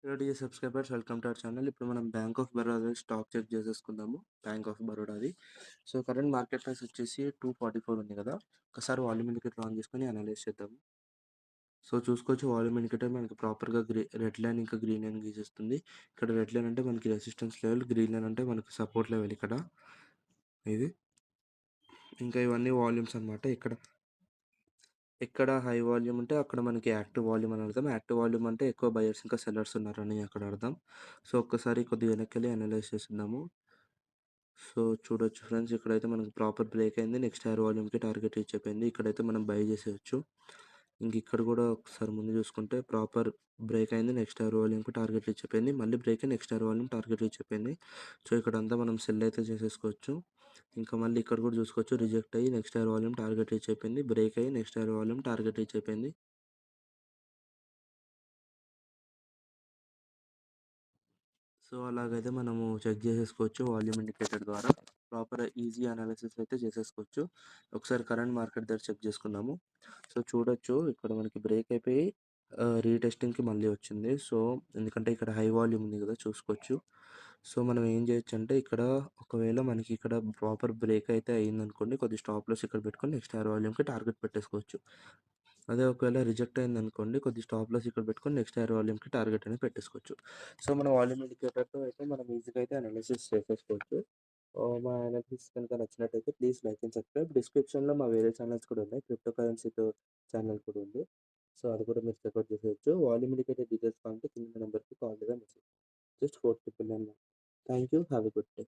Hello dear subscribers, welcome to our channel. ఇప్పుడు మనం bank of Baroda stock check చేసేసుకుందాము. Bank of బరోడాది. So current market price వచ్చేసి 244 ఉంది కదా. ఒకసారి వాల్యూమ్ ఇండికేటర్ ఆన్ చేసుకొని అనలైజ్ చేద్దాము. సో చూసుకోవచ్చు, వాల్యూమ్ ఇండికేటర్ మనకి ప్రాపర్గా రెడ్ లైన్ ఇంకా గ్రీన్ లైన్ గీసేస్తుంది. ఇక్కడ రెడ్ లైన్ అంటే మనకి రెసిస్టెన్స్ లెవెల్, గ్రీన్ లైన్ అంటే మనకి సపోర్ట్ లెవెల్ ఇక్కడ ఇది. ఇంకా ఇవన్నీ వాల్యూమ్స్ అనమాట. ఎక్కడ హై వాల్యూమ్ ఉంటే అక్కడ మనకి యాక్టివ్ వాల్యూమ్ అని అర్థం. యాక్టివ్ వాల్యూమ్ అంటే ఎక్కువ బయర్స్ ఇంకా సెల్లర్స్ ఉన్నారని అక్కడ అర్థం. సో ఒక్కసారి కొద్దిగా వెనక్కి అనలైజ్ చేస్తున్నాము. సో చూడొచ్చు ఫ్రెండ్స్, ఇక్కడైతే మనకి ప్రాపర్ బ్రేక్ అయింది. నెక్స్ట్ హైయర్ వాల్యూమ్కి టార్గెట్ రీచ్ అయిపోయింది. ఇక్కడైతే మనం బై చేసేయచ్చు. ఇంక ఇక్కడ కూడా ఒకసారి ముందు చూసుకుంటే ప్రాపర్ బ్రేక్ అయింది. నెక్స్ట్ హైయర్ వాల్యూమ్కి టార్గెట్ రీచ్ అయిపోయింది. మళ్ళీ బ్రేక్ అయ్యి next hire volume target reach అయిపోయింది. సో ఇక్కడంతా మనం సెల్ అయితే చేసేసుకోవచ్చు. ఇంకా మళ్ళీ ఇక్కడ కూడా చూసుకోవచ్చు, రిజెక్ట్ అయ్యి next hire volume target reach అయిపోయింది. బ్రేక్ అయ్యి next hire volume target reach అయిపోయింది. సో అలాగైతే మనము చెక్ చేసేసుకోవచ్చు వాల్యూమ్ ఇండికేటర్ ద్వారా. ప్రాపర్ ఈజీ అనాలిసిస్ అయితే చేసేసుకోవచ్చు. ఒకసారి కరెంట్ మార్కెట్ దగ్గర చెక్ చేసుకుందాము. సో చూడొచ్చు, ఇక్కడ మనకి బ్రేక్ అయిపోయి రీటెస్టింగ్కి మళ్ళీ వచ్చింది. సో ఎందుకంటే ఇక్కడ హై వాల్యూమ్ ఉంది కదా, చూసుకోవచ్చు. సో మనం ఏం చేయొచ్చు అంటే, ఇక్కడ ఒకవేళ మనకి ఇక్కడ ప్రాపర్ బ్రేక్ అయితే అయ్యిందనుకోండి, కొద్ది స్టాప్ లాస్ ఇక్కడ పెట్టుకొని నెక్స్ట్ హైయర్ వాల్యూమ్కి టార్గెట్ పెట్టేసుకోవచ్చు. అదే ఒకవేళ రిజెక్ట్ అయిందనుకోండి, కొద్ది స్టాప్ లాస్ ఇక్కడ పెట్టుకొని నెక్స్ట్ హైయర్ వాల్యూమ్కి టార్గెట్ అనేది పెట్టేసుకోవచ్చు. సో మన వాల్యూమ్ ఇండికేటర్తో అయితే మనం ఈజీగా అయితే అనాలిసిస్ చేసేసుకోవచ్చు. మా అనాలిసిస్ కనుక నచ్చినట్టయితే ప్లీజ్ లైక్ అండ్ సబ్స్క్రైబ్. డిస్క్రిప్షన్లో మా వేరే ఛానల్స్ కూడా ఉన్నాయి. క్రిప్టో కరెన్సీతో ఛానల్ కూడా ఉంది. సో అది కూడా మీరు చెక్అవుట్ చేసేయచ్చు. వాల్యూమ్ ఇండికేటర్ డీటెయిల్స్ కావాలంటే కింద నెంబర్కి కాల్ లేదా message. Just 4 9. Thank you. Have a good day.